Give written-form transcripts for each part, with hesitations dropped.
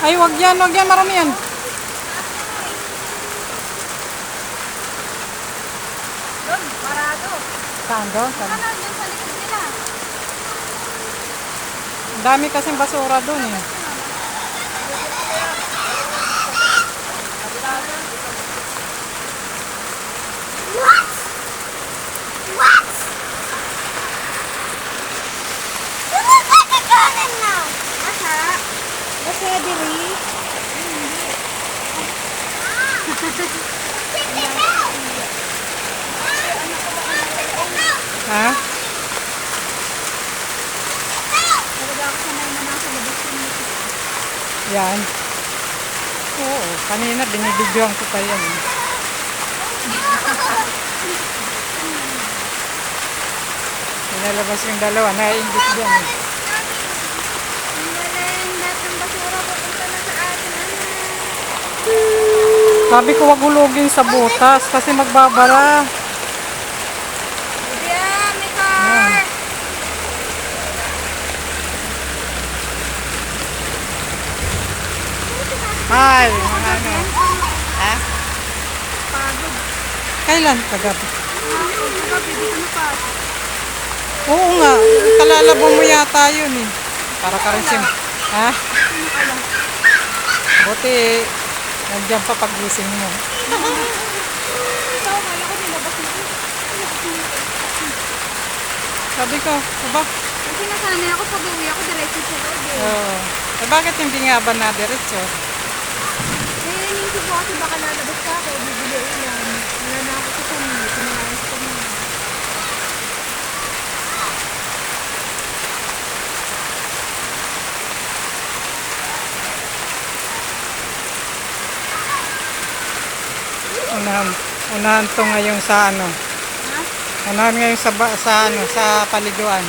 Ay, wag yan, marami yan. Doon, parado. Saan doon? Ano, doon sa likod nila. Ang dami kasing basura doon eh. What? What? You look like a garden now. Asa? Basta diri. Take it out. Ha? Talaga ako sanay na nasa labas yung Yan. Oo, kanina binibidyoan ko pa yan. Pinalabas yung dalawa, naiingit dyan eh. Ang galing, lahat ng basura pupunta na sa atin. Sabi ko wag hulugin sa butas kasi magbabara. Yeah, may car. Hi, mga ano. Ha? Pagod. Kailan? Kagabi. Kagabi, di ko napasok. Oo nga, kalalabo mo yata yun eh. Para ka rin sim. Ha? Buti, nandiyan pa pagising mo. Ikaw, kaya ko nilabas na. Sabi ko, diba? Kasi nasanay ako pag uwi ako, diretso sa loob eh. Oo. Eh, bakit hindi nga ba na diretso? Eh, inisip ko kasi baka lalabas ka ako, bibili ulan. Wala na ako sa kanil, pinalayas ko na. Unahan to ngayon sa ano. Ha? Unahan ngayon sa paliguan.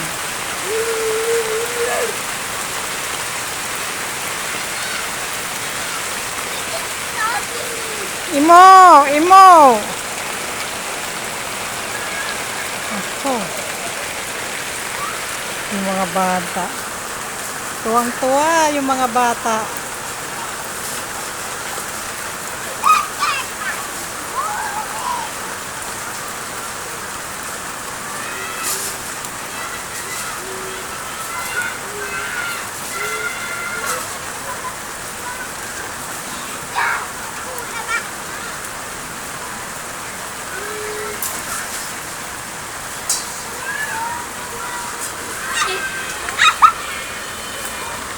Imo! Ako. Yung mga bata. Tuwang-tuwa yung mga bata.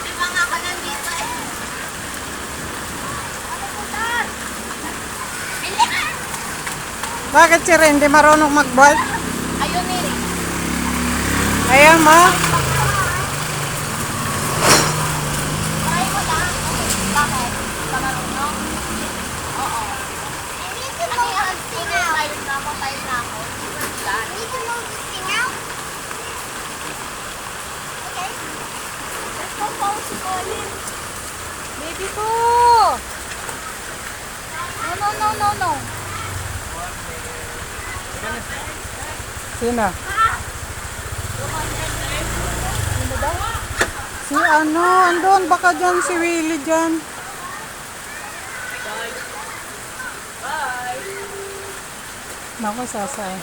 Diba nga ako nandito eh. Bakit si Ren hindi marunong mag-bike? Ayun eh. Ayaw mo? Try mo lang. Bakit? Sa marunong? Oo. Need to know this thing out. Tired na ako. Need to know this thing out. Okay. Let's go pause si Colin. Baby ko! No. Sino? Ano daw? Si ano, andun baka dyan si Willie dyan. Naku, sasay.